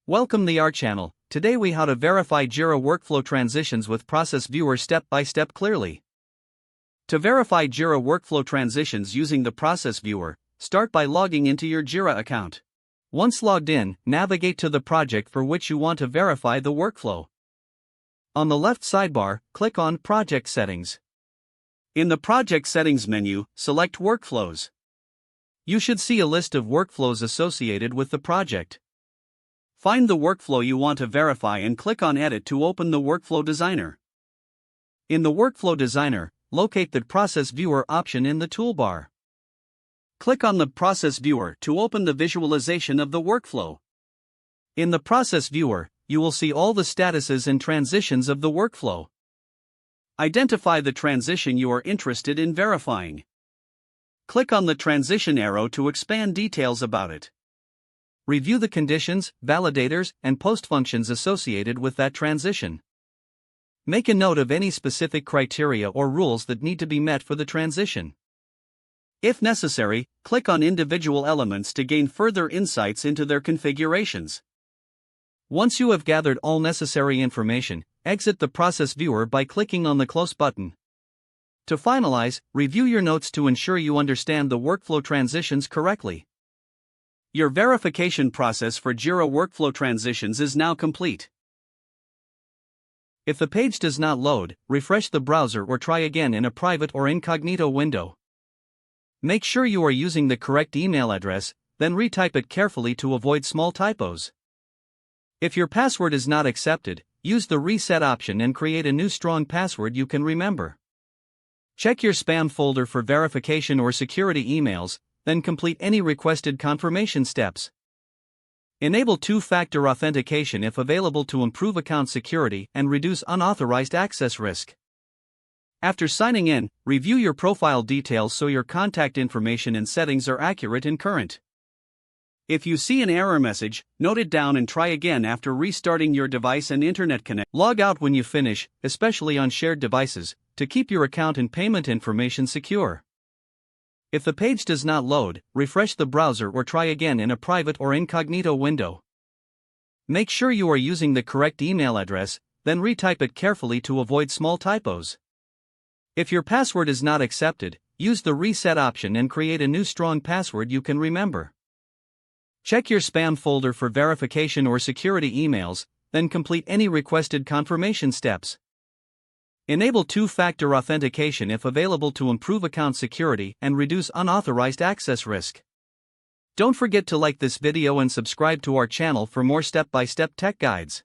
Welcome to our channel. Today we how to verify Jira workflow transitions with Process Viewer step by step clearly. To verify Jira workflow transitions using the Process Viewer, start by logging into your Jira account. Once logged in, navigate to the project for which you want to verify the workflow. On the left sidebar, click on Project Settings. In the Project Settings menu, select Workflows. You should see a list of workflows associated with the project. Find the workflow you want to verify and click on Edit to open the Workflow Designer. In the Workflow Designer, locate the Process Viewer option in the toolbar. Click on the Process Viewer to open the visualization of the workflow. In the Process Viewer, you will see all the statuses and transitions of the workflow. Identify the transition you are interested in verifying. Click on the transition arrow to expand details about it. Review the conditions, validators, and post functions associated with that transition. Make a note of any specific criteria or rules that need to be met for the transition. If necessary, click on individual elements to gain further insights into their configurations. Once you have gathered all necessary information, exit the Process Viewer by clicking on the Close button. To finalize, review your notes to ensure you understand the workflow transitions correctly. Your verification process for Jira workflow transitions is now complete. If the page does not load, refresh the browser or try again in a private or incognito window. Make sure you are using the correct email address, then retype it carefully to avoid small typos. If your password is not accepted, use the reset option and create a new strong password you can remember. Check your spam folder for verification or security emails, then complete any requested confirmation steps. Enable two-factor authentication if available to improve account security and reduce unauthorized access risk. After signing in, review your profile details so your contact information and settings are accurate and current. If you see an error message, note it down and try again after restarting your device and internet connection. Log out when you finish, especially on shared devices, to keep your account and payment information secure. If the page does not load, refresh the browser or try again in a private or incognito window. Make sure you are using the correct email address, then retype it carefully to avoid small typos. If your password is not accepted, use the reset option and create a new strong password you can remember. Check your spam folder for verification or security emails, then complete any requested confirmation steps. Enable two-factor authentication if available to improve account security and reduce unauthorized access risk. Don't forget to like this video and subscribe to our channel for more step-by-step tech guides.